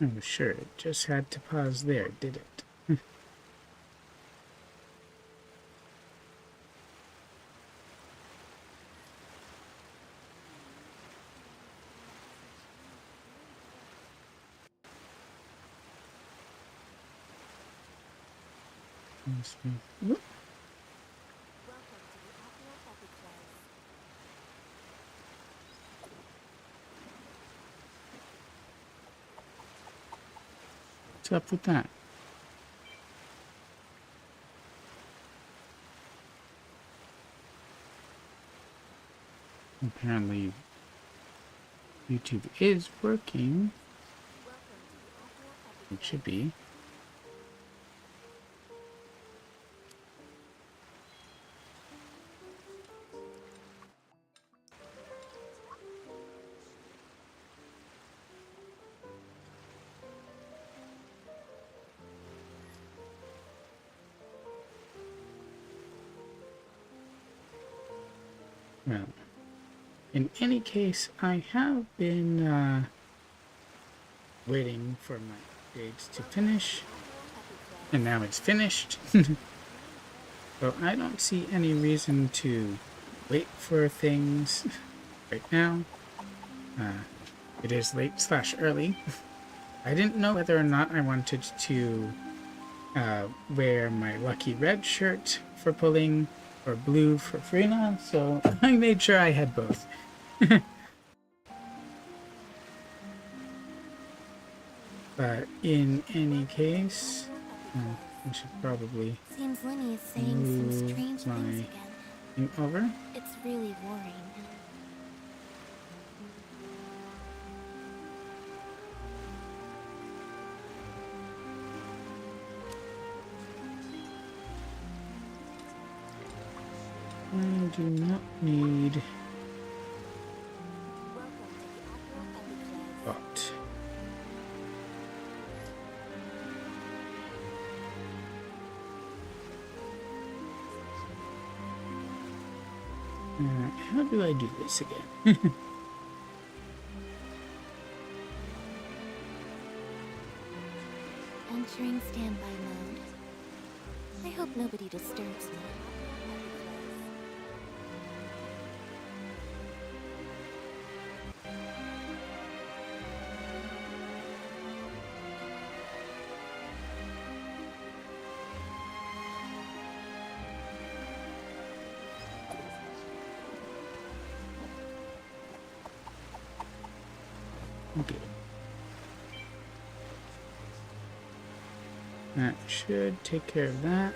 Oh, sure. It just had to pause there, did it? Whoop. What's up with that? Apparently, YouTube is working. It should be. Well, in any case, I have been waiting for my updates to finish, and now it's finished. So I don't see any reason to wait for things right now. It is late/early. I didn't know whether or not I wanted to wear my lucky red shirt for pulling or blue for Furina, so I made sure I had both. But in any case, I should probably Seems Lenny is saying some strange things again. Over. It's really worrying. I do not need but how do I do this again? Entering standby mode. I hope nobody disturbs me. Okay. That should take care of that.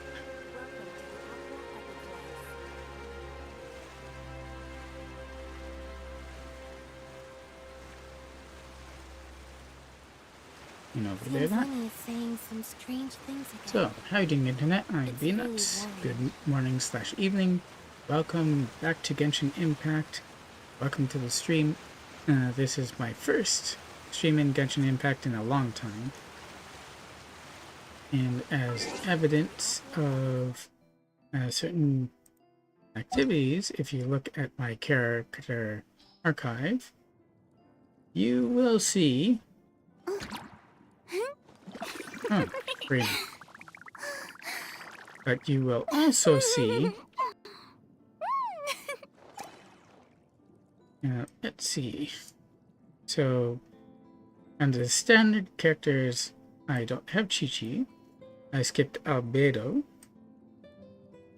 And over there, that. Lenny is saying some strange things again. So, how are you doing, Internet? I'm Beanuts. Good morning/evening. Welcome back to Genshin Impact. Welcome to the stream. This is my first stream in Genshin Impact in a long time. And as evidence of certain activities, if you look at my character archive, you will see... Oh, great. But you will also see... let's see. So, under the standard characters, I don't have Chi-Chi. I skipped Albedo,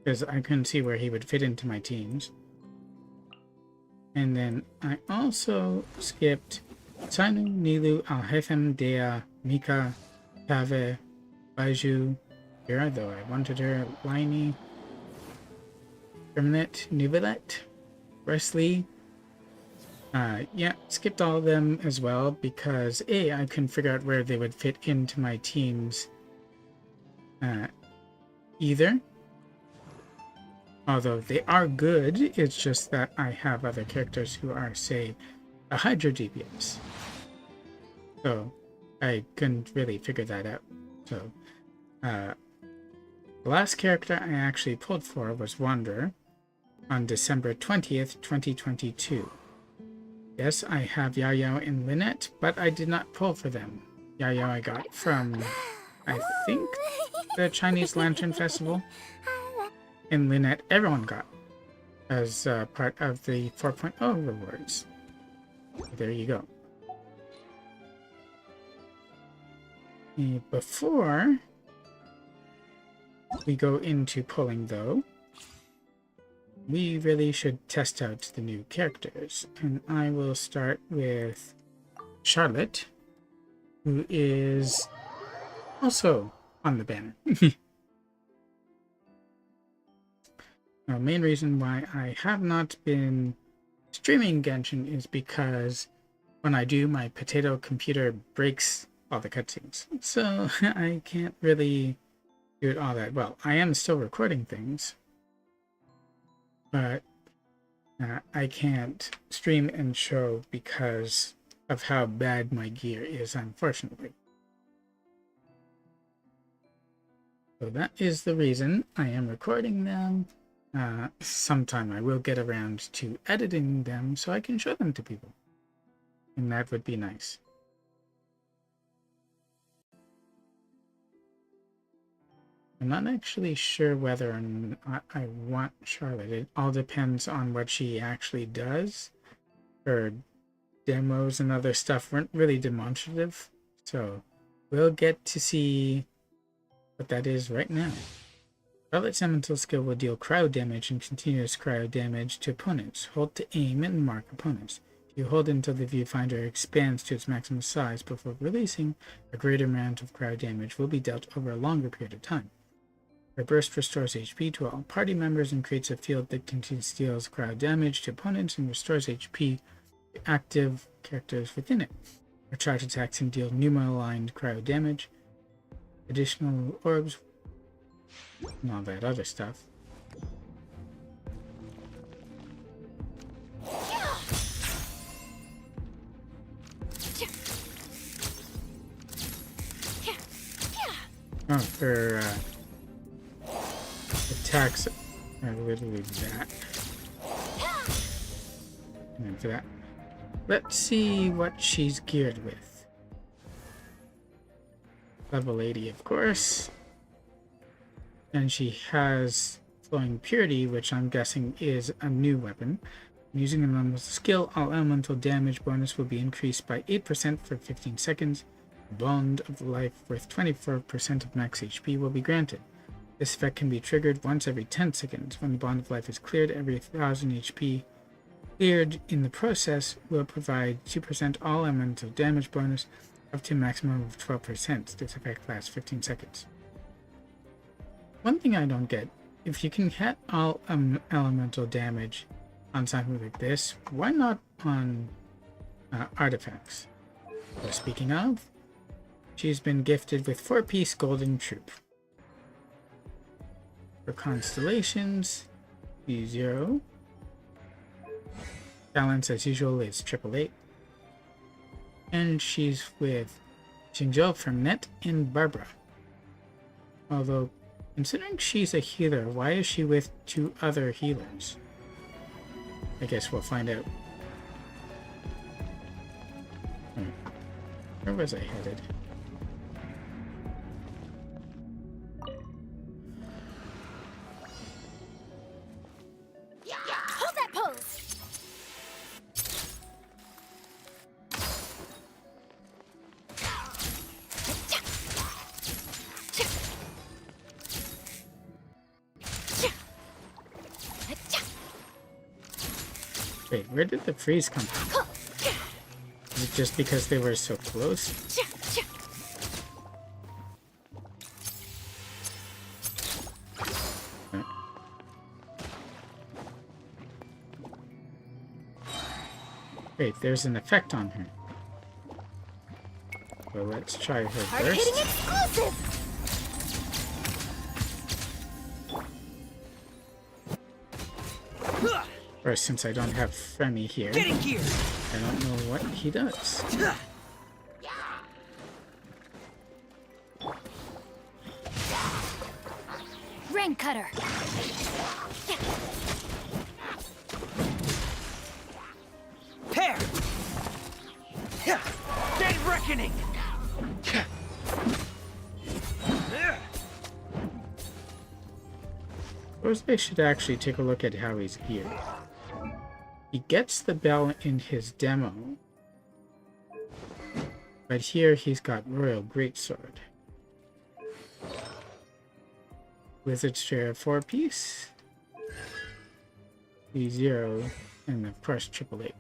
because I couldn't see where he would fit into my teams. And then I also skipped Sanu, Nilu, Alhetham, Dea, Mika, Pave, Baiju, Kira, though I wanted her, Liney, Permanent, Nubilet, Wesley. Yeah, skipped all of them as well because A, I couldn't figure out where they would fit into my teams either. Although they are good, it's just that I have other characters who are, say, a Hydro DPS. So I couldn't really figure that out. So the last character I actually pulled for was Wanderer on December 20th, 2022. Yes, I have Yaoyao and Lynette, but I did not pull for them Yayo I got from, I think, the Chinese Lantern Festival. And Lynette, everyone got as part of the 4.0 rewards. There you go. Before we go into pulling, though, we really should test out the new characters. And I will start with Charlotte, who is also on the banner. The main reason why I have not been streaming Genshin is because when I do, my potato computer breaks all the cutscenes. So I can't really do it all that well. I am still recording things, but I can't stream and show because of how bad my gear is, unfortunately. So that is the reason I am recording them. Sometime I will get around to editing them so I can show them to people. And that would be nice. I'm not actually sure whether or not I want Charlotte. It all depends on what she actually does. Her demos and other stuff weren't really demonstrative, so we'll get to see what that is right now. Charlotte's elemental skill will deal cryo damage and continuous cryo damage to opponents. Hold to aim and mark opponents. If you hold until the viewfinder expands to its maximum size before releasing, a greater amount of cryo damage will be dealt over a longer period of time. Her burst restores HP to all party members and creates a field that continues deals cryo damage to opponents and restores HP to active characters within it. Her charge attacks can deal pneumo-aligned cryo damage. Additional orbs and all that other stuff. Oh, her attacks are literally that. And for that, let's see what she's geared with. Level 80, of course. And she has Flowing Purity, which I'm guessing is a new weapon. Using an elemental skill, all elemental damage bonus will be increased by 8% for 15 seconds. A bond of life worth 24% of max HP will be granted. This effect can be triggered once every 10 seconds. When the bond of life is cleared, every 1000 HP cleared in the process will provide 2% all elemental damage bonus up to a maximum of 12%. This effect lasts 15 seconds. One thing I don't get, if you can get all elemental damage on something like this, why not on artifacts? So speaking of, she's been gifted with 4-piece golden troop. For constellations, B0. Balance as usual is 888. And she's with Xingzhou from Net and Barbara. Although, considering she's a healer, why is she with 2 other healers? I guess we'll find out. Where was I headed? Hold that pose! Wait, where did the freeze come from? Is it just because they were so close? Wait, there's an effect on her. So let's try her Hard-hitting first. exclusive! Or since I don't have Fremi here, I don't know what he does. Rain cutter! Pair! Dead reckoning! Suppose I should actually take a look at how he's geared. He gets the bell in his demo, but here he's got Royal Greatsword. Wizard's Chair 4-piece, E0, and of course 888.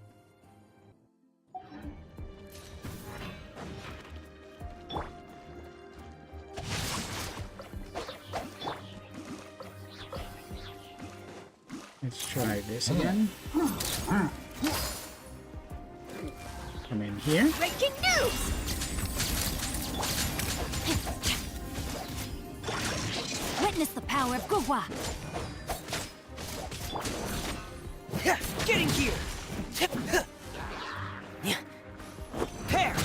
Let's try this again. Come in here. Breaking news! Witness the power of Gurwa. Getting here! Hair!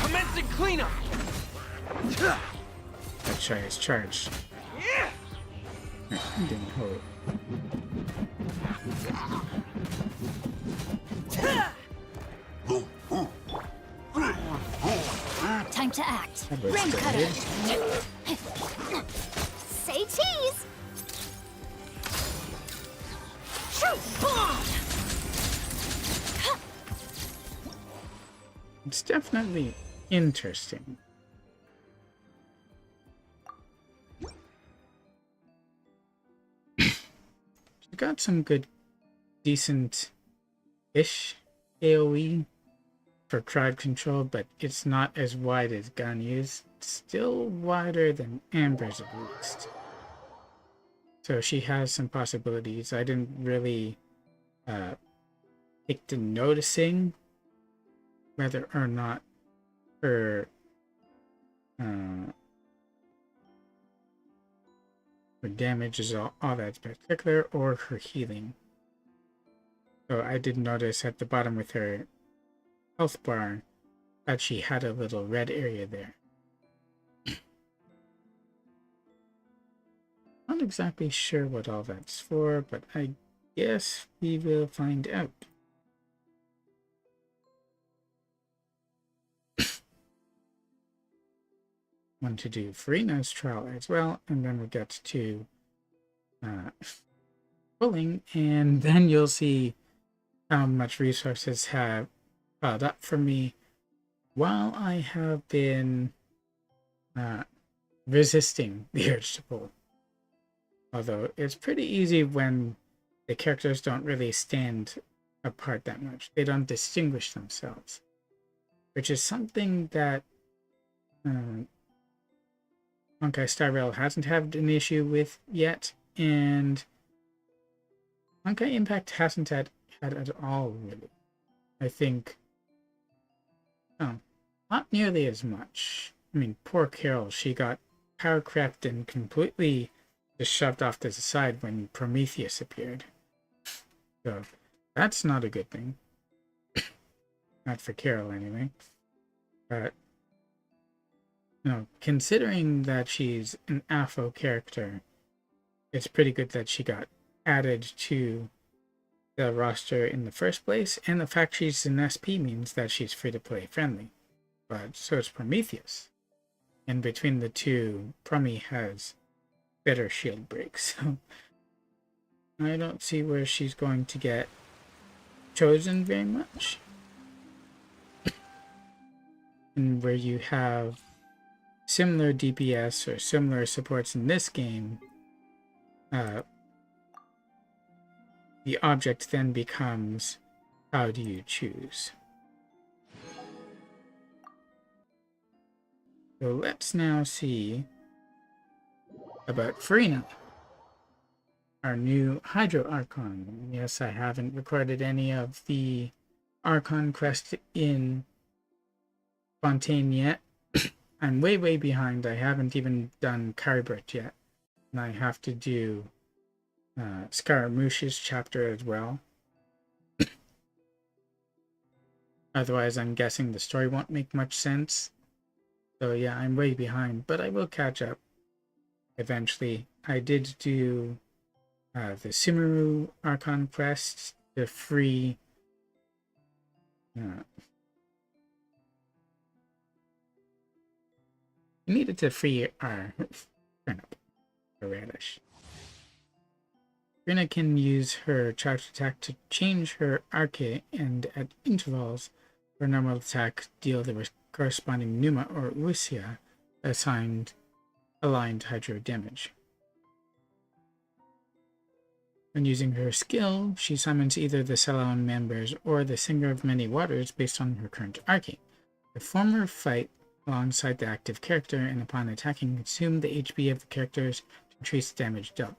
Commencing cleanup! Let's try his charge. Didn't hold. Time to act. That was Ram cutter. good. Say cheese! Shoot bomb! It's definitely interesting. She got some good, decent-ish AoE for crowd control, but it's not as wide as Ganya's. It's still wider than Amber's at least. So she has some possibilities. I didn't really take to noticing whether or not her damage is all that spectacular, or her healing. So I did notice at the bottom with her health bar that she had a little red area there. Not exactly sure what all that's for, but I guess we will find out. Want to do Furina's trial as well, and then we get to pulling, and then you'll see how much resources have piled up for me while I have been resisting the urge to pull. Although it's pretty easy when the characters don't really stand apart that much. They don't distinguish themselves, which is something that HONKAI Star Rail hasn't had an issue with yet, and HONKAI Impact hasn't had at all, really. I think, not nearly as much. I mean, poor Carol, she got power crept and completely just shoved off to the side when Prometheus appeared. So, that's not a good thing. Not for Carol, anyway. But, considering that she's an AFO character, it's pretty good that she got added to the roster in the first place, and the fact she's an SP means that she's free-to-play friendly. But so is Prometheus. And between the two, Promi has better shield breaks, so I don't see where she's going to get chosen very much. And where you have similar DPS or similar supports in this game, the object then becomes, how do you choose? So let's now see about Furina, our new Hydro Archon. Yes, I haven't recorded any of the Archon quest in Fontaine yet. I'm way behind. I haven't even done Caribert yet. And I have to do Scaramouche's chapter as well. Otherwise, I'm guessing the story won't make much sense. So yeah, I'm way behind, but I will catch up eventually. I did do the Sumeru Archon quest, the free needed to free our turnip. a radish. Furina can use her charge attack to change her arche and at intervals for normal attack deal the corresponding Numa or Wuxia aligned hydro damage. When using her skill, she summons either the Celadon members or the Singer of Many Waters based on her current arche. The former fight alongside the active character and upon attacking consume the HP of the characters to increase the damage dealt.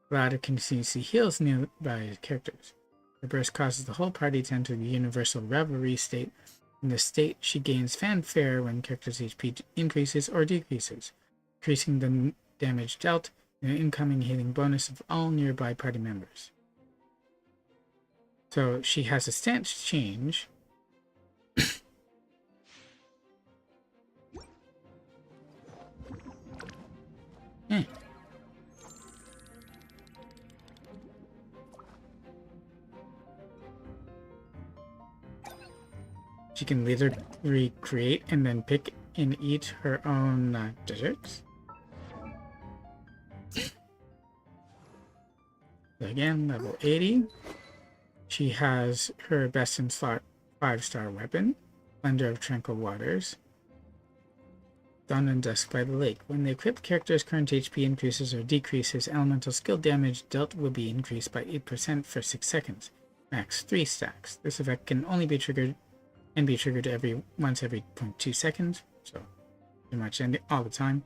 The latter continuously heals nearby characters. The burst causes the whole party to enter the universal revelry state. In this state, she gains fanfare when characters' HP increases or decreases, increasing the damage dealt and an incoming healing bonus of all nearby party members. So she has a stance change. She can literally create and then pick and eat her own desserts. Again, level 80. She has her best in slot 5-star weapon, Blender of Tranquil Waters, Dawn and Dusk by the Lake. When the equipped character's current HP increases or decreases, elemental skill damage dealt will be increased by 8% for 6 seconds, max 3 stacks. This effect can only be triggered once every 0.2 seconds, so pretty much all the time.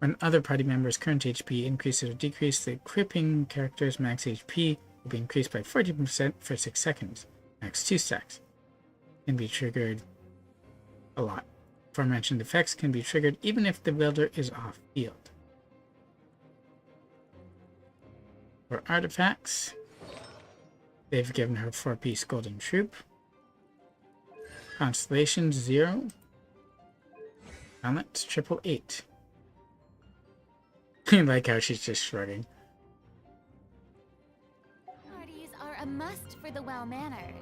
When other party members' current HP increases or decreases, the equipping character's max HP will be increased by 40% for 6 seconds, max 2 stacks. Can be triggered a lot. Aforementioned effects can be triggered even if the wielder is off field. For artifacts, they've given her 4-piece golden troop, Constellations 0, Helmet 888. I like how she's just shrugging. Parties are a must for the well-mannered.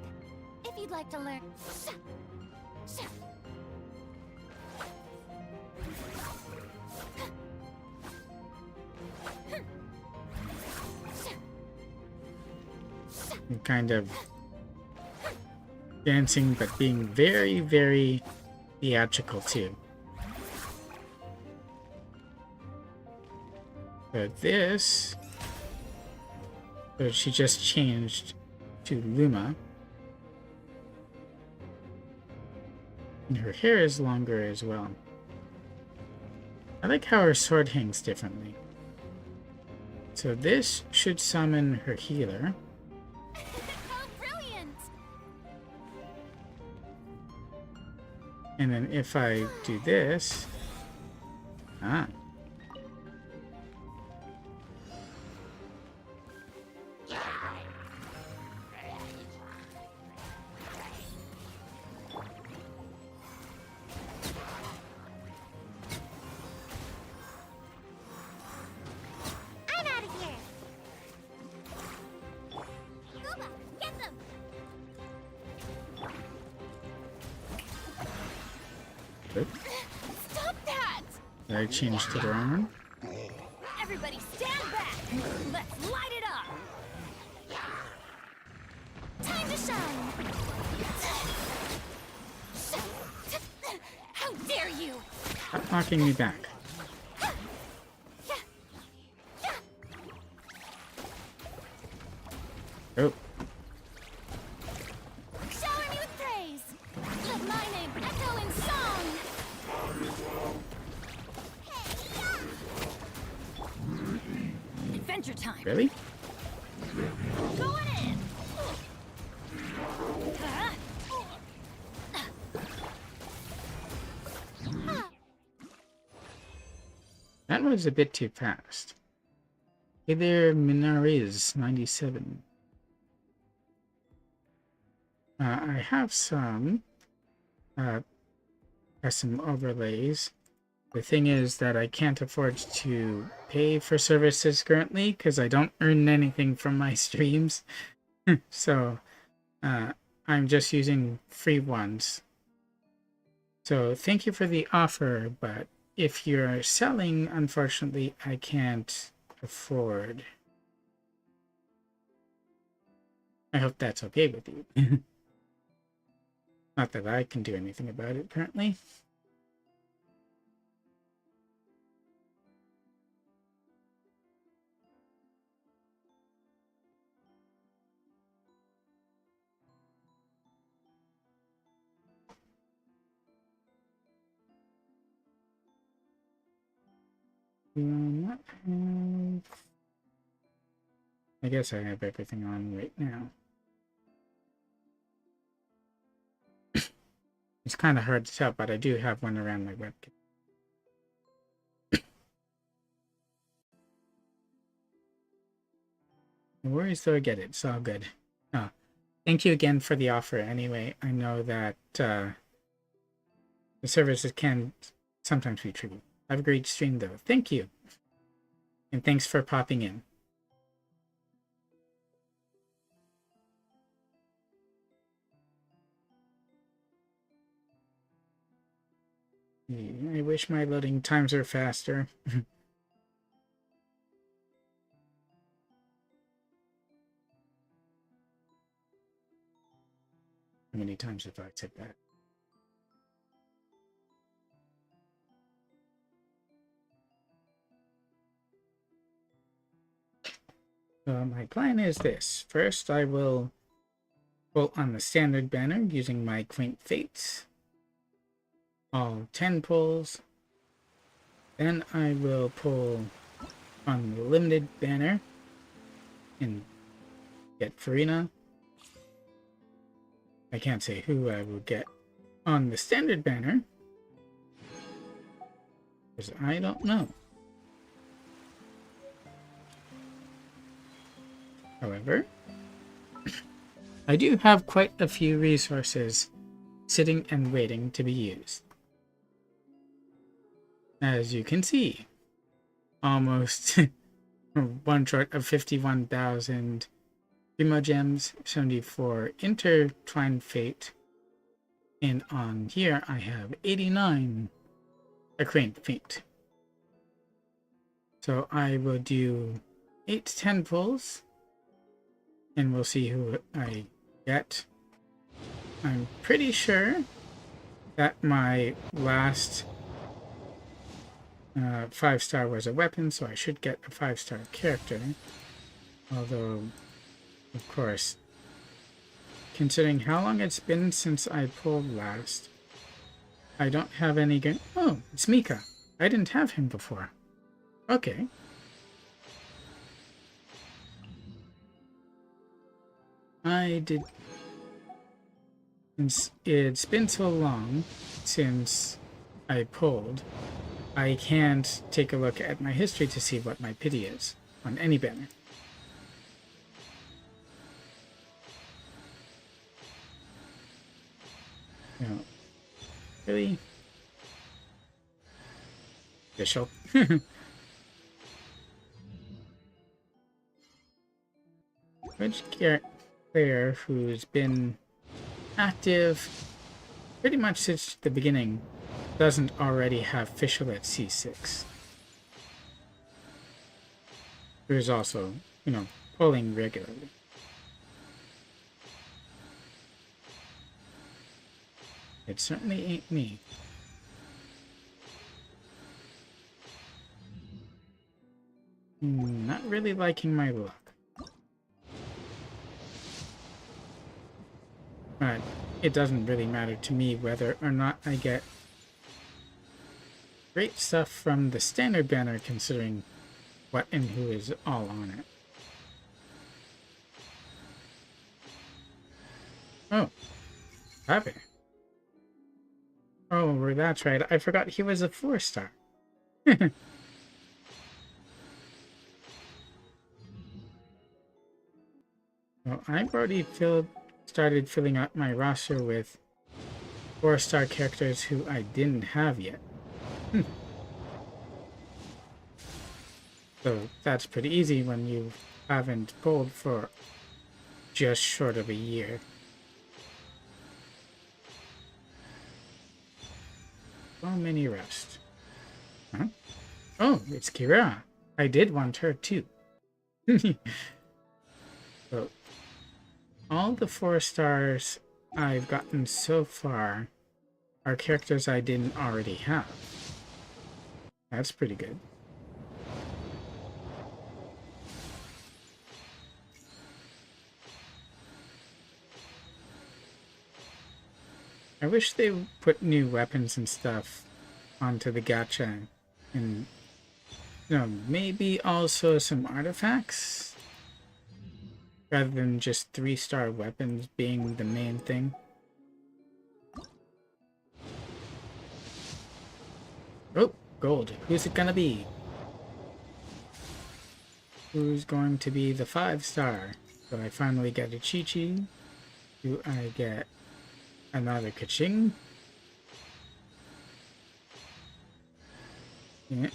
If you'd like to learn... Kind of dancing, but being very, very theatrical too. But this, so she just changed to Luma, and her hair is longer as well. I like how her sword hangs differently. So this should summon her healer. How brilliant! And then if I do this, I'm out of here! Kuba, get them! Stop that! I changed it around. Everybody stand back! Let's light it up! Time to shine! How dare you! Stop knocking me back. Oh, Shower me with praise! Let my name echo in song! Adventure time! really? Going in! That was a bit too fast. Hey there, Minariz 97. I have some custom overlays. The thing is that I can't afford to pay for services currently because I don't earn anything from my streams. So I'm just using free ones. So thank you for the offer, but if you're selling, unfortunately, I can't afford. I hope that's okay with you. Not that I can do anything about it currently. Do I not have... I guess I have everything on right now. It's kind of hard to tell, but I do have one around my webcam. No worries though, I get it. It's all good. Oh, thank you again for the offer anyway. I know that the services can sometimes be tricky. Have a great stream though. Thank you. And thanks for popping in. I wish my loading times were faster. How many times have I said that? My plan is this. First, I will pull on the standard banner using my Quaint Fates. All 10 pulls. Then I will pull on the limited banner and get Furina. I can't say who I will get on the standard banner, because I don't know. However, I do have quite a few resources sitting and waiting to be used. As you can see, almost one short of 51,000 Primo Gems, 74 Intertwined Fate, and on here I have 89 Acquaint Fate. So I will do 8 to 10 pulls, and we'll see who I get. I'm pretty sure that my last 5-star was a weapon, so I should get a 5-star character. Although, of course, considering how long it's been since I pulled last, I don't have any good... Oh, it's Mika. I didn't have him before. Okay. I did... Since it's been so long since I pulled, I can't take a look at my history to see what my pity is on any banner. No. Really? Official. Which player who's been active pretty much since the beginning doesn't already have official at C6? Who's also, you know, pulling regularly. It certainly ain't me. Not really liking my luck. But it doesn't really matter to me whether or not I get great stuff from the standard banner, considering what and who is all on it. Oh, happy. Oh, well, that's right. I forgot he was a 4-star. Well, I've already started filling out my roster with 4-star characters who I didn't have yet. So that's pretty easy when you haven't pulled for just short of a year. So many rest. Huh? Oh, it's Kira. I did want her too. So, all the 4 stars I've gotten so far are characters I didn't already have. That's pretty good. I wish they would put new weapons and stuff onto the gacha, and maybe also some artifacts rather than just 3-star weapons being the main thing. Oh, gold. Who's it gonna be? Who's going to be the 5-star? So I finally get a Chi-Chi. Do I get another Kaching? Yeah.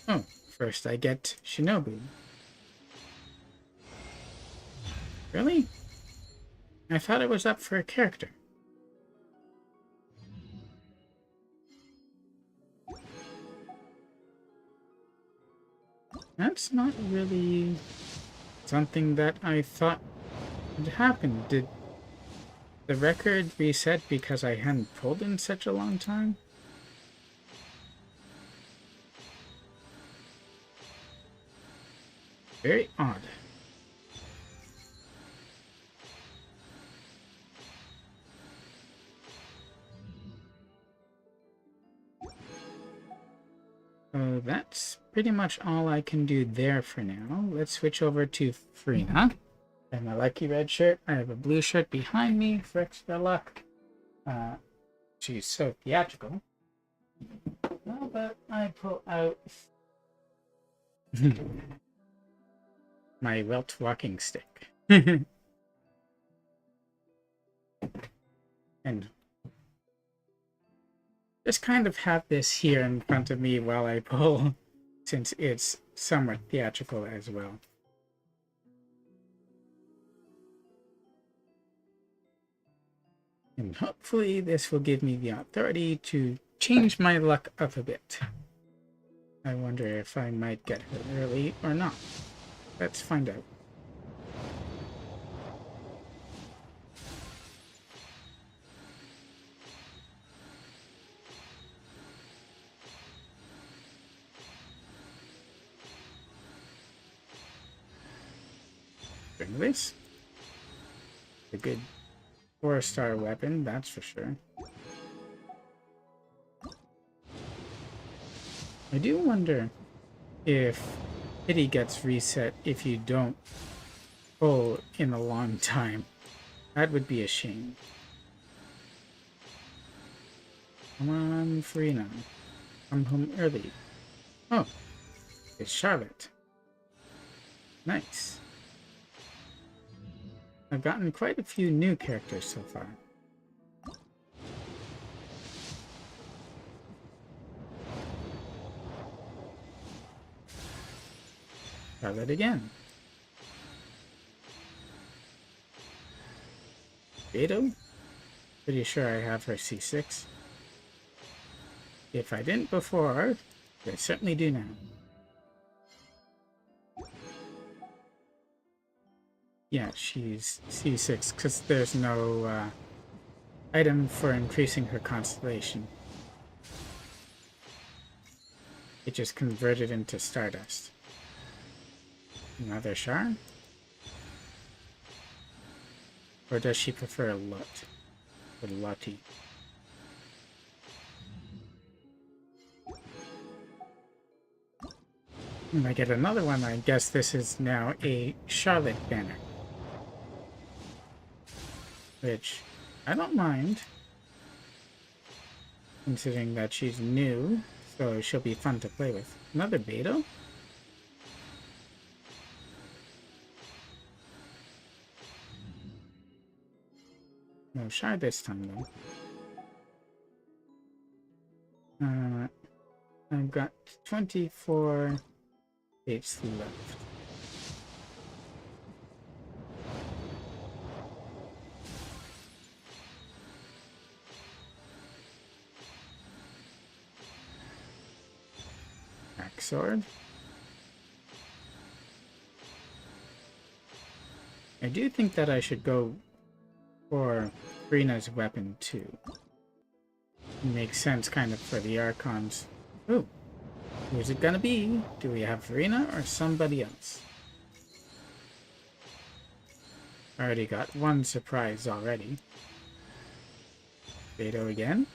Oh, first I get Shinobu. Really? I thought it was up for a character. That's not really something that I thought would happen. Did the record reset because I hadn't pulled in such a long time? Very odd. That's pretty much all I can do there for now. Let's switch over to Furina. I have my lucky red shirt. I have a blue shirt behind me for extra luck. She's so theatrical. How about I pull out my Welt walking stick? And just kind of have this here in front of me while I pull, since it's somewhat theatrical as well. And hopefully this will give me the authority to change my luck up a bit. I wonder if I might get her early or not. Let's find out. Bring this. A good 4-star weapon, that's for sure. I do wonder if pity gets reset if you don't pull in a long time. That would be a shame. Come on, Furina. Come home early. Oh, it's Charlotte. Nice. I've gotten quite a few new characters so far. Charlotte again. Beto? Pretty sure I have her C6. If I didn't before, I certainly do now. Yeah, she's C6 because there's no item for increasing her constellation. It just converted into Stardust. Another Char? Or does she prefer a Lot? Or Lottie? And I get another one. I guess this is now a Charlotte banner. Which I don't mind, considering that she's new, so she'll be fun to play with. Another Beto? No Char this time though. I've got 24 dates left. quick sword. I do think that I should go for Furina's weapon too. It makes sense kind of for the Archons. Ooh, who's it gonna be? Do we have Furina or somebody else? Already got one surprise already. Beto again.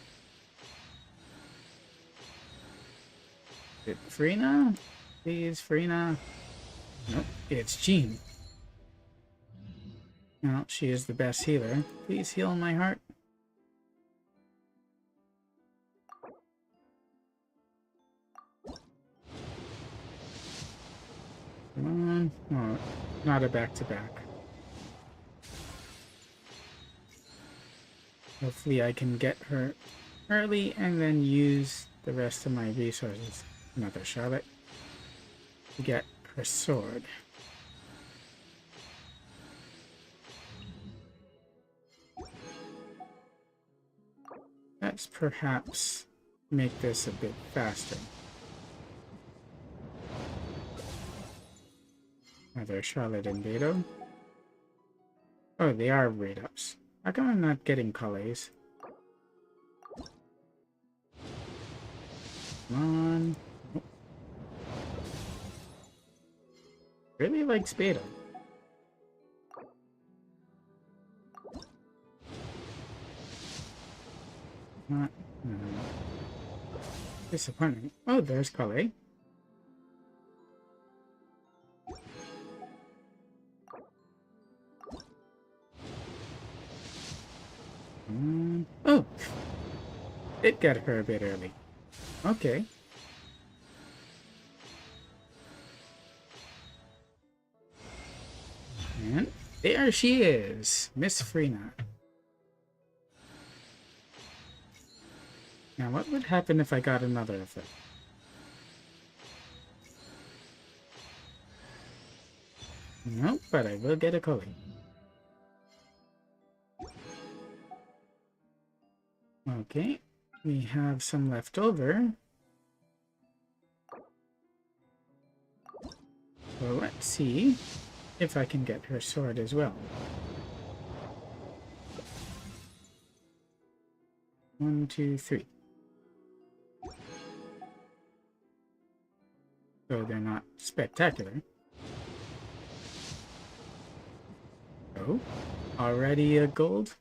Is it Furina? Please, Furina. Nope, it's Jean. Well, she is the best healer. Please heal my heart. Come on. Oh, not a back-to-back. Hopefully I can get her early and then use the rest of my resources. Another Charlotte. To get her sword. Let's perhaps make this a bit faster. Another Charlotte and Beto. Oh, they are raid ups. How come I'm not getting Calais? Come on. Oh. Really likes Beto. Not. No. Disappointing. Oh, there's Calais. Oh! Did get her a bit early. Okay. And there she is, Miss Furina. Now, what would happen if I got another of them? Nope, but I will get a Cully. Okay, we have some left over. So let's see if I can get her sword as well. 1, 2, 3. So they're not spectacular. Oh, already a gold?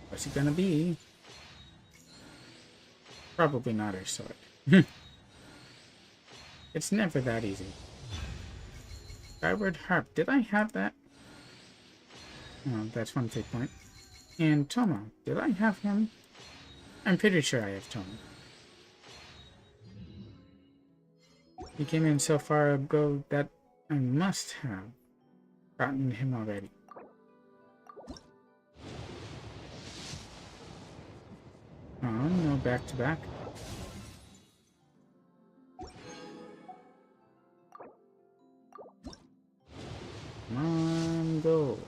What's it gonna be? Probably not her sword. It's never that easy. Skyward Harp, did I have that? Oh, that's one fake point. And Toma, did I have him? I'm pretty sure I have Toma. He came in so far ago that I must have gotten him already. Oh, no back-to-back. Come on, gold.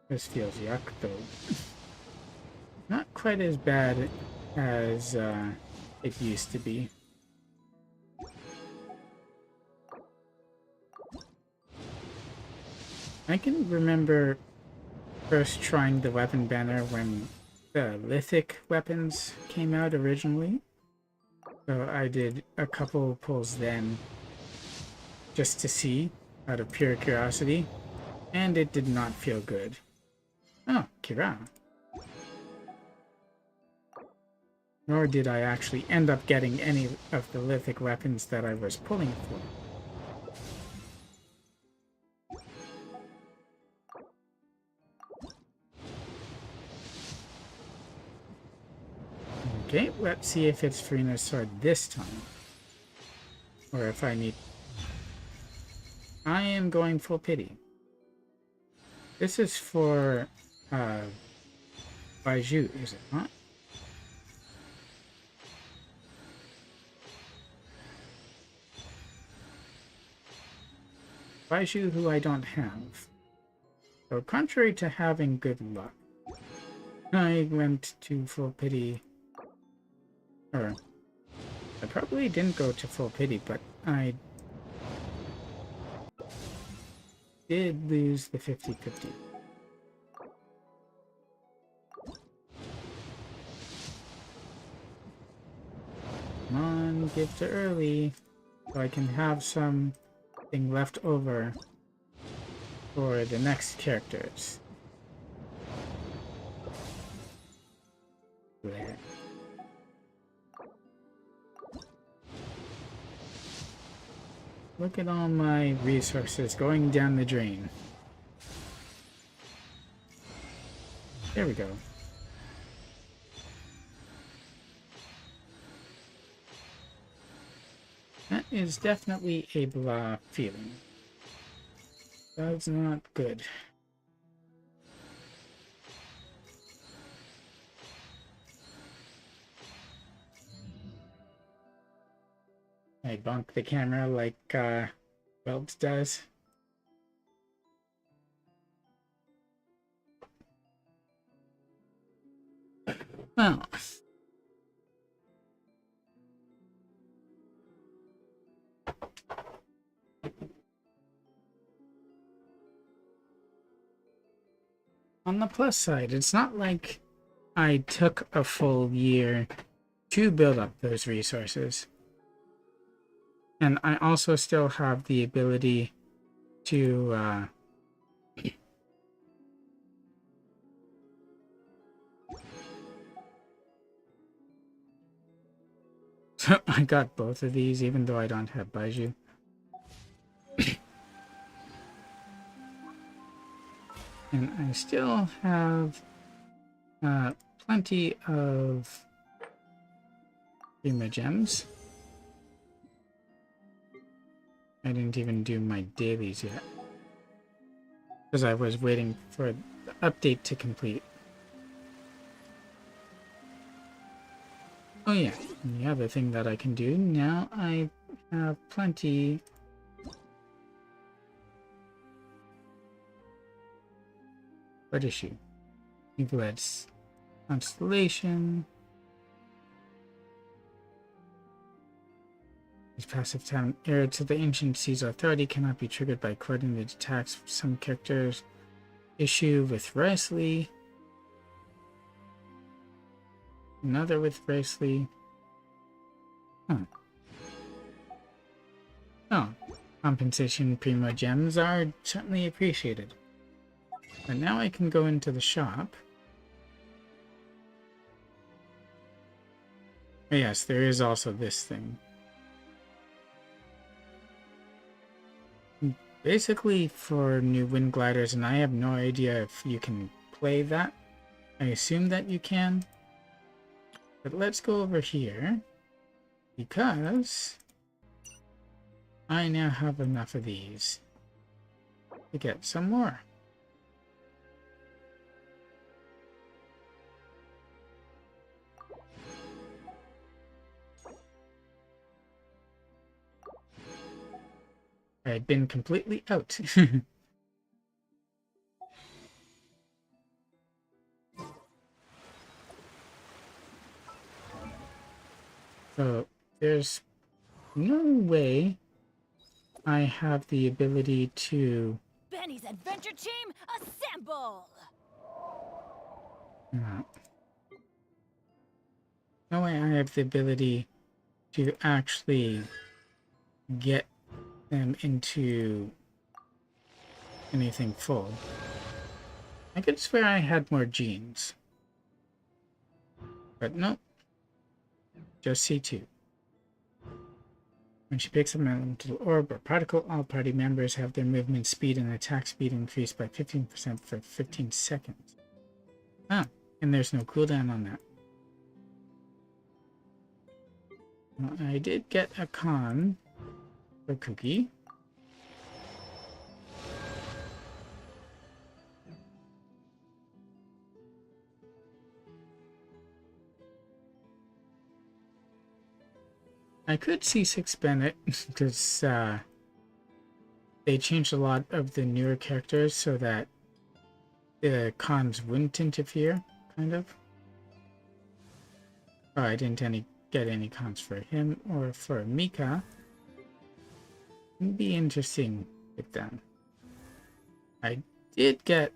This feels yuck, though. Not quite as bad as it used to be. I can remember first trying the weapon banner when the lithic weapons came out originally. So I did a couple pulls then just to see out of pure curiosity, and it did not feel good. Oh, Kira. Nor did I actually end up getting any of the lithic weapons that I was pulling for. Okay, let's see if it's Furina's sword this time. Or if I need... I am going full pity. This is for... Baiju, is it not? Baiju, who I don't have. So contrary to having good luck, I went to full pity. Or, I probably didn't go to full pity, but I did lose the 50-50. Come on, give to early, so I can have something left over for the next characters. There. Look at all my resources going down the drain. There we go. That is definitely a blah feeling. That's not good. I bonk the camera like Welds does. Well, on the plus side, it's not like I took a full year to build up those resources. And I also still have the ability to so I got both of these even though I don't have Baiju. And I still have plenty of Prima gems. I didn't even do my dailies yet because I was waiting for the update to complete. Oh yeah, and the other thing that I can do now, I have plenty what issue? Eaglet's Constellation. His passive talent, heir to the ancient sea's authority, cannot be triggered by coordinated attacks. Some characters issue with Riceley. Another with Riceley. Huh. Oh, compensation Prima gems are certainly appreciated. But now I can go into the shop. Oh, yes, there is also this thing. Basically for new wind gliders, and I have no idea if you can play that. I assume that you can. But let's go over here, because I now have enough of these to get some more. I had been completely out. So there's no way I have the ability to... Benny's adventure team, assemble! No way I have the ability to actually get them into anything full. I could swear I had more genes. But nope. Just C2. When she picks up an elemental orb or particle, all party members have their movement speed and attack speed increased by 15% for 15 seconds. Ah, and there's no cooldown on that. Well, I did get a con for Cookie. I could C6 Bennett because they changed a lot of the newer characters so that the cons wouldn't interfere. kind of. Oh, I didn't get any cons for him or for Mika. It'd be interesting with them. I did get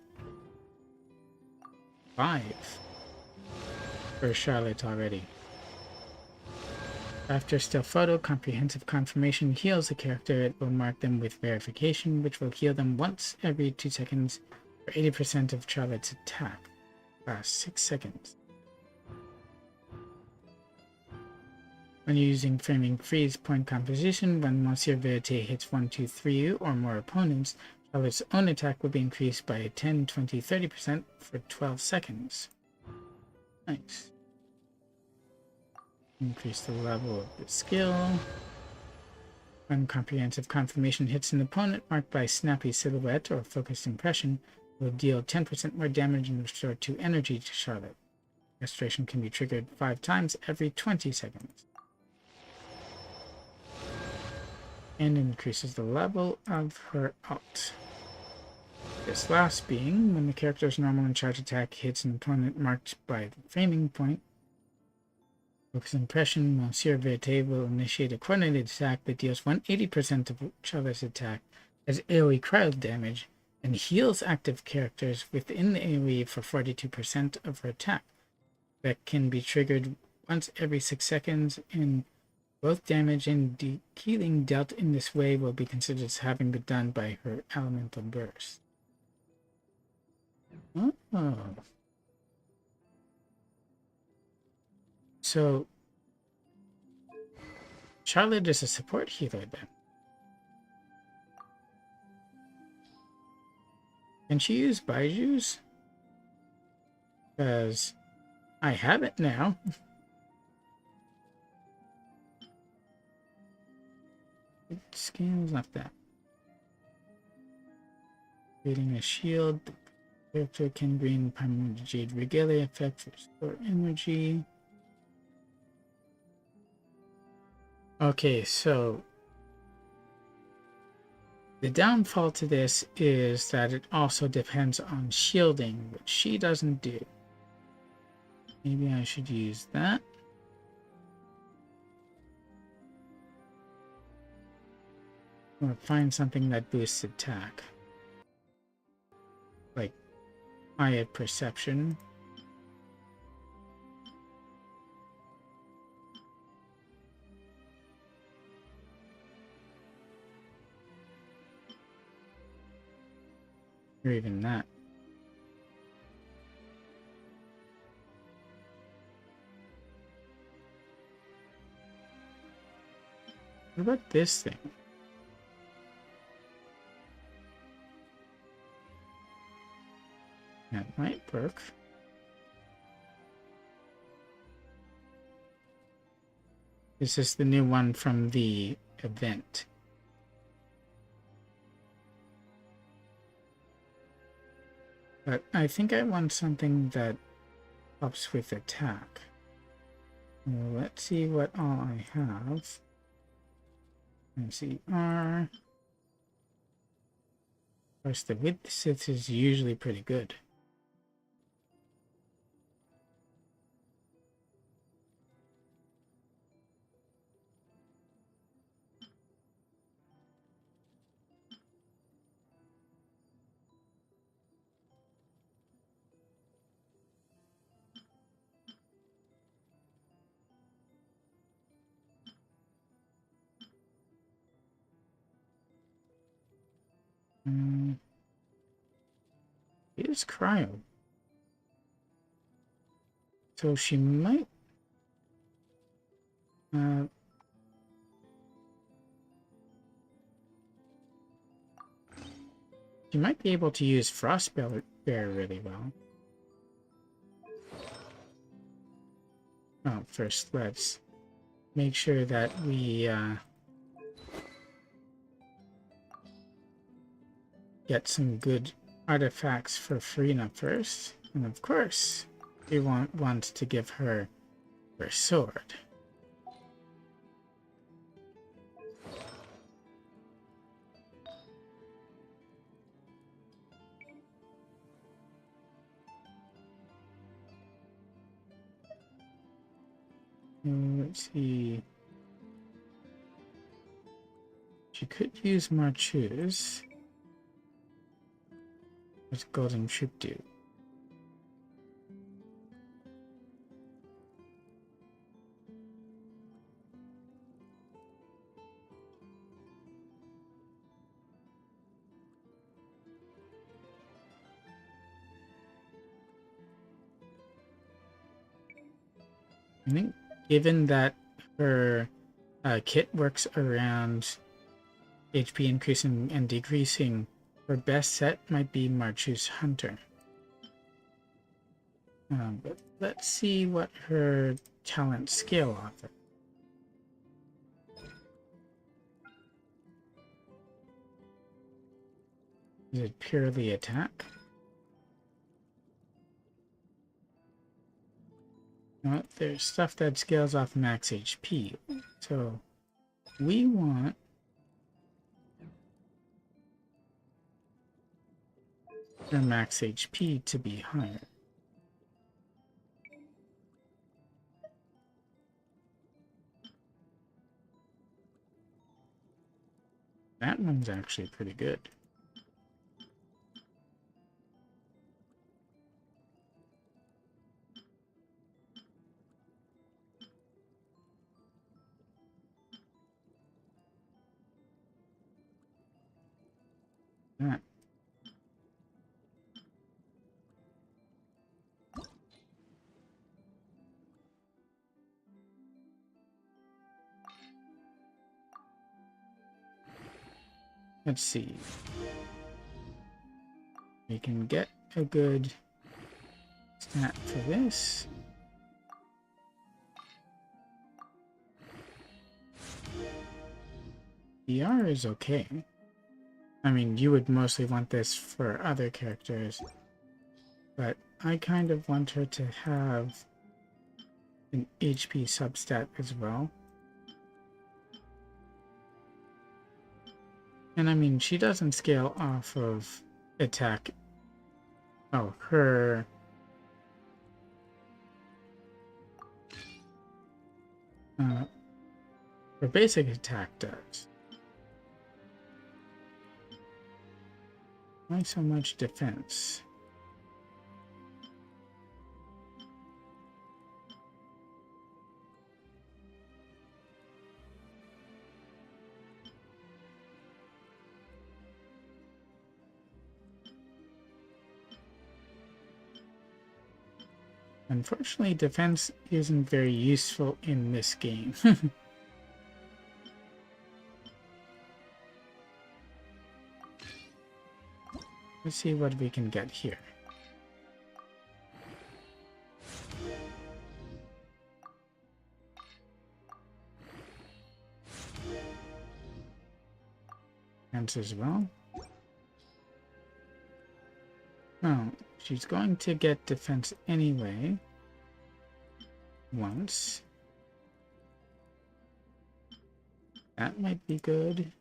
5 for Charlotte already. After still photo, comprehensive confirmation heals the character. It will mark them with verification, which will heal them once every 2 seconds for 80% of Charlotte's attack. Lasts 6 seconds. When using framing freeze point composition, when Monsieur Verite hits 1, 2, 3 or more opponents, Charlotte's own attack will be increased by 10, 20, 30% for 12 seconds. Nice. Increase the level of the skill. When comprehensive confirmation hits an opponent marked by snappy silhouette or focused impression, it will deal 10% more damage and restore 2 energy to Charlotte. Restoration can be triggered 5 times every 20 seconds. And increases the level of her ult. This last being, when the character's normal and charge attack hits an opponent marked by the framing point, focus impression, Monsieur Verite will initiate a coordinated attack that deals 180% of Charlotte's attack as AoE cryo damage and heals active characters within the AoE for 42% of her attack. That can be triggered once every 6 seconds, and both damage and healing dealt in this way will be considered as having been done by her elemental burst. Oh. So, Charlotte is a support healer then. Can she use Baiju's? Because I have it now. It scans like that. Creating a shield. The character can gain permanent Jade Regalia effect for restore energy. Okay, so the downfall to this is that it also depends on shielding, which she doesn't do. Maybe I should use that. Or find something that boosts attack. Like eye of perception. Or even that. What about this thing? That might work. This is the new one from the event. But I think I want something that helps with attack. Well, let's see what all I have. MCR. Of course, the width Sith is usually pretty good. It is cryo. So she might... she might be able to use Frostbear really well. Oh, first let's make sure that we get some good artifacts for Furina first. And of course, we want to give her her sword. Let's see. She could use Marchus. What's Golden Troop do? I think given that her kit works around HP increasing and decreasing, her best set might be Marchus Hunter. But let's see what her talent skill offers. Is it purely attack? No, there's stuff that scales off max HP. So we want her max HP to be higher. That one's actually pretty good. That. Let's see. We can get a good stat for this. PR is okay. I mean, you would mostly want this for other characters, but I kind of want her to have an HP substat as well. And I mean, she doesn't scale off of attack. Oh, her basic attack does. Why so much defense? Unfortunately, defense isn't very useful in this game. Let's see what we can get here. Defense as well. Oh, she's going to get defense anyway. Once. That might be good.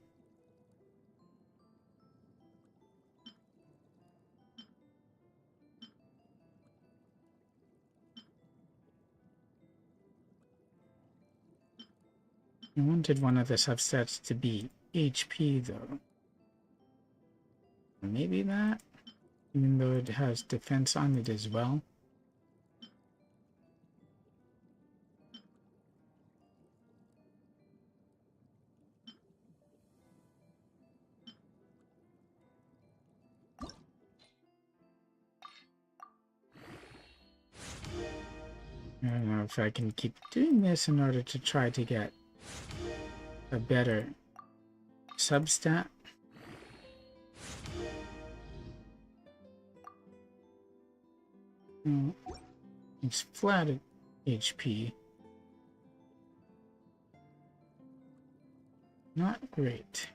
I wanted one of the subsets to be HP though. Maybe that? Even though it has defense on it as well. I don't know if I can keep doing this in order to try to get a better substat. It's flat at HP. Not great.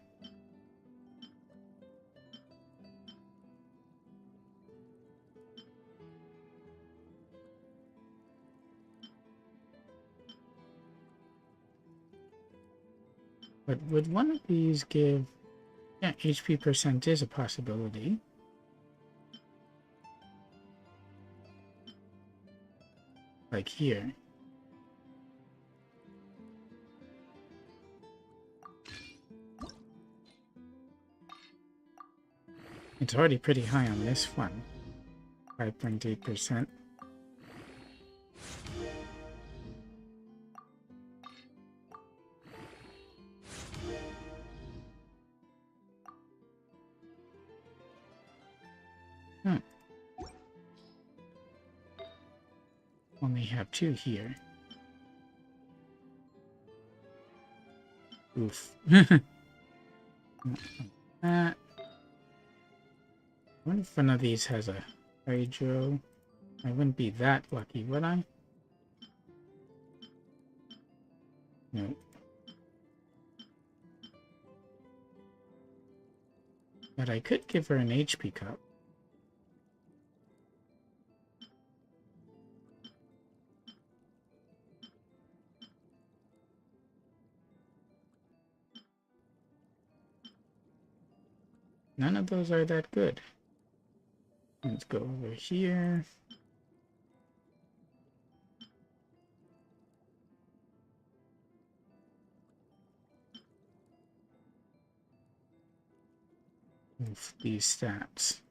But would one of these give... Yeah, HP percent is a possibility. Like here. It's already pretty high on this one. 5.8%. Only have 2 here. Oof. I wonder if one of these has a Hydro. I wouldn't be that lucky, would I? No. But I could give her an HP cup. None of those are that good. Let's go over here. Move these stats.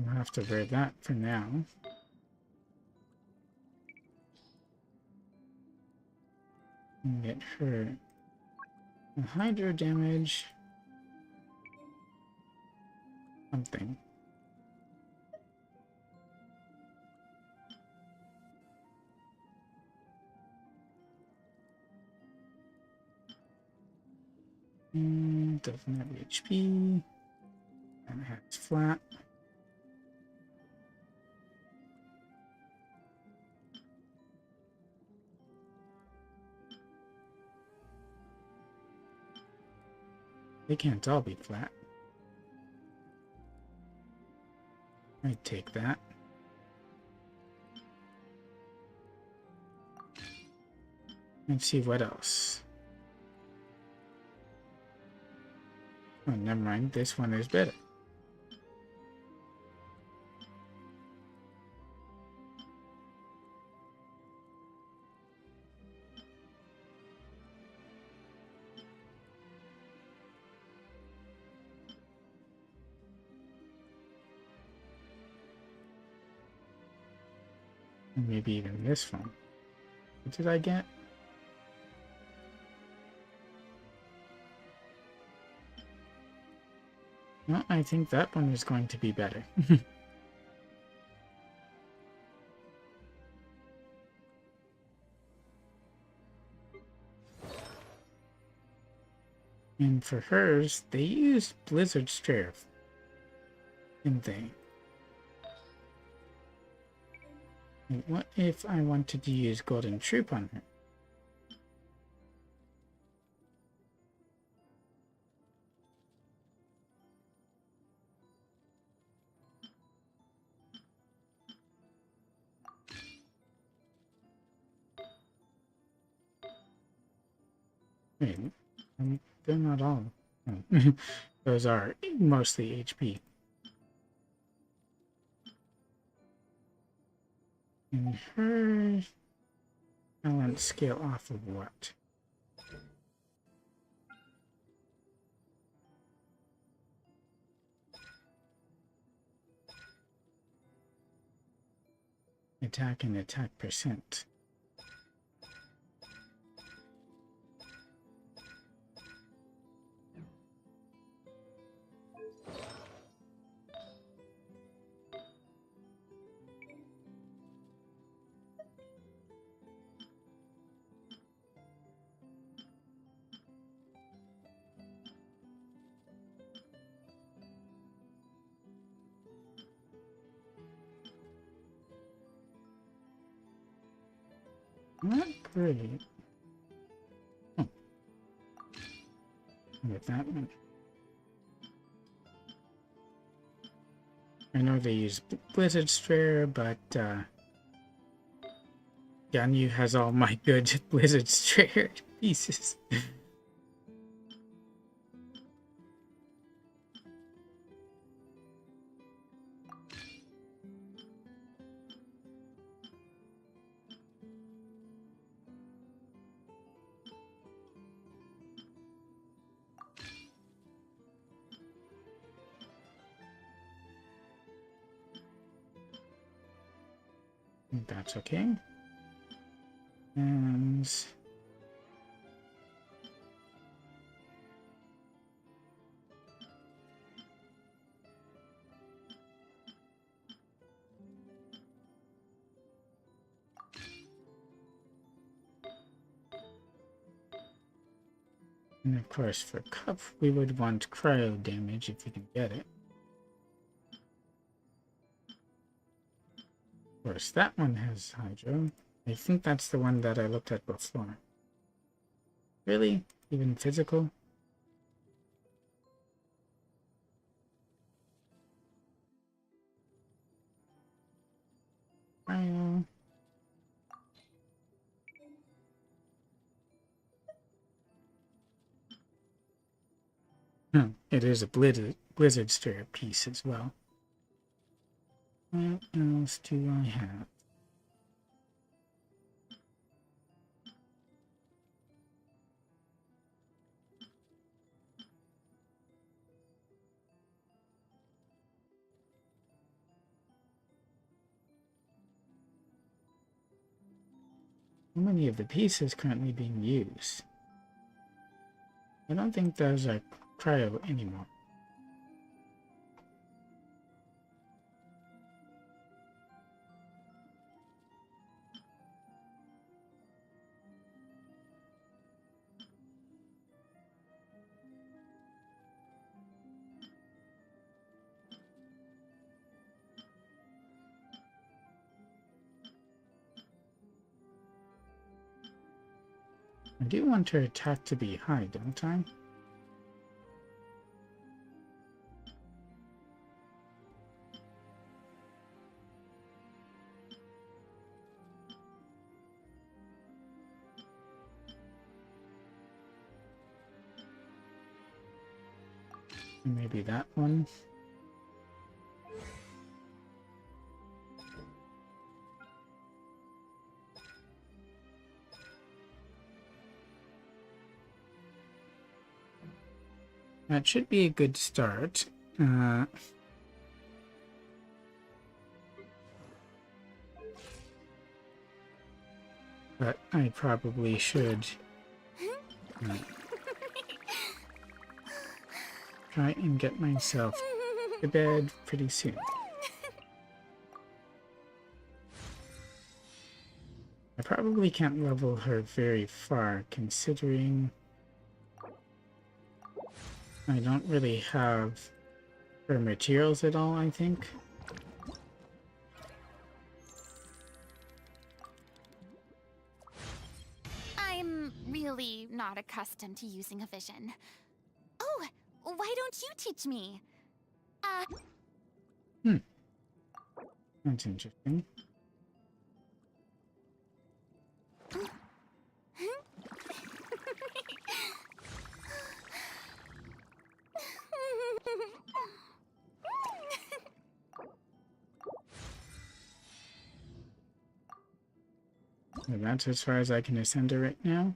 I'll have to wear that for now. And get her a Hydro damage. Something. Doesn't have HP. And has flat. They can't all be flat. I'd take that. Let's see what else. Oh, never mind. This one is better. Maybe even this one. What did I get? No, I think that one is going to be better. And for hers, they used Blizzard Strafe, didn't they? And what if I wanted to use Golden Troop on her? Wait, they're not all. Oh. Those are mostly HP. And her talent scale off of what? Attack and attack percent. Not great. Oh. With that one. I know they use Blizzard Sphere, but Ganyu has all my good Blizzard Sphere pieces. That's okay. And of course for cup we would want cryo damage if we can get it. Of course that one has hydro. I think that's the one that I looked at before. Really? Even physical? Cryo. It is a blizzard stir piece as well. What else do I have? How many of the pieces currently being used? I don't think those are cryo anymore. I do want her attack to be high, don't I? Maybe that one. That should be a good start. But I probably should try and get myself to bed pretty soon. I probably can't level her very far, considering I don't really have her materials at all, I think. I'm really not accustomed to using a vision. Oh, why don't you teach me? That's interesting. So that's as far as I can ascend her right now.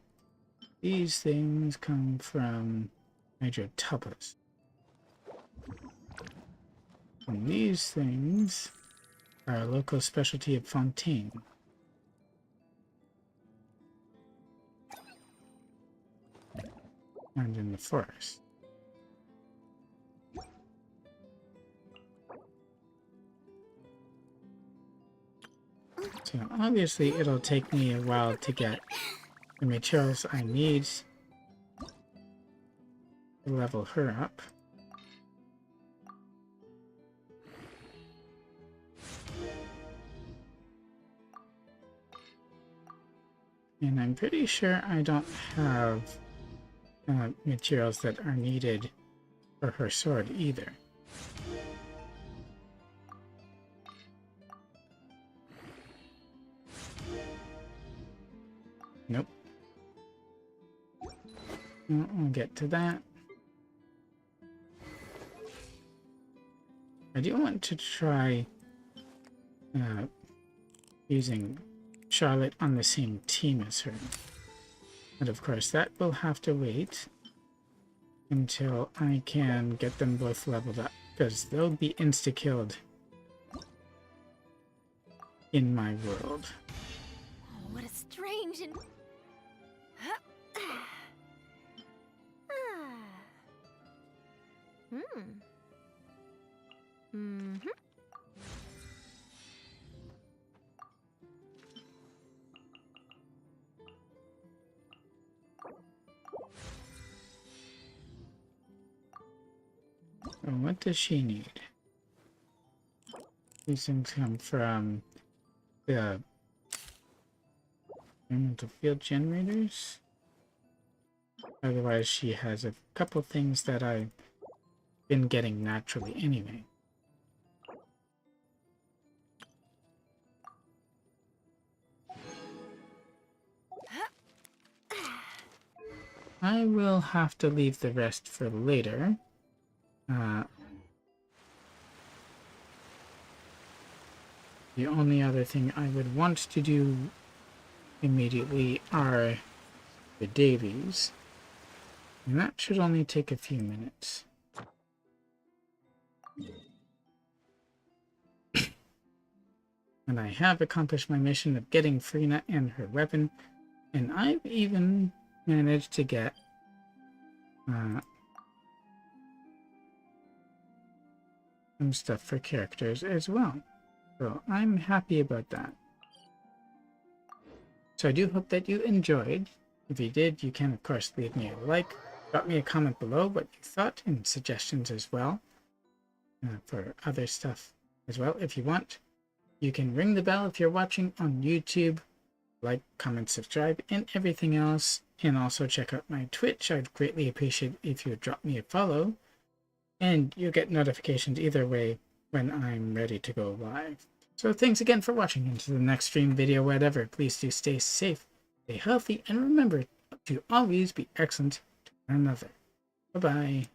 These things come from Hydro Archon. And these things are a local specialty of Fontaine. And in the forest. So obviously it'll take me a while to get the materials I need to level her up. And I'm pretty sure I don't have materials that are needed for her sword either. Nope. We'll get to that. I do want to try using Charlotte on the same team as her. But of course, that will have to wait until I can get them both leveled up, because they'll be insta-killed in my world. Oh, what a strange and... Mm-hmm. So what does she need? These things come from the elemental field generators. Otherwise, she has a couple things that I've been getting naturally anyway. I will have to leave the rest for later. The only other thing I would want to do immediately are the dailies. And that should only take a few minutes. And I have accomplished my mission of getting Furina and her weapon. And I've even managed to get some stuff for characters as well. So I'm happy about that. So I do hope that you enjoyed. If you did, you can of course leave me a like, drop me a comment below what you thought and suggestions as well for other stuff as well if you want. You can ring the bell if you're watching on YouTube, like, comment, subscribe, and everything else. And also check out my Twitch. I'd greatly appreciate if you would drop me a follow. And you'll get notifications either way when I'm ready to go live. So thanks again for watching. Into the next stream, video, whatever. Please do stay safe, stay healthy, and remember to always be excellent to one another. Bye-bye.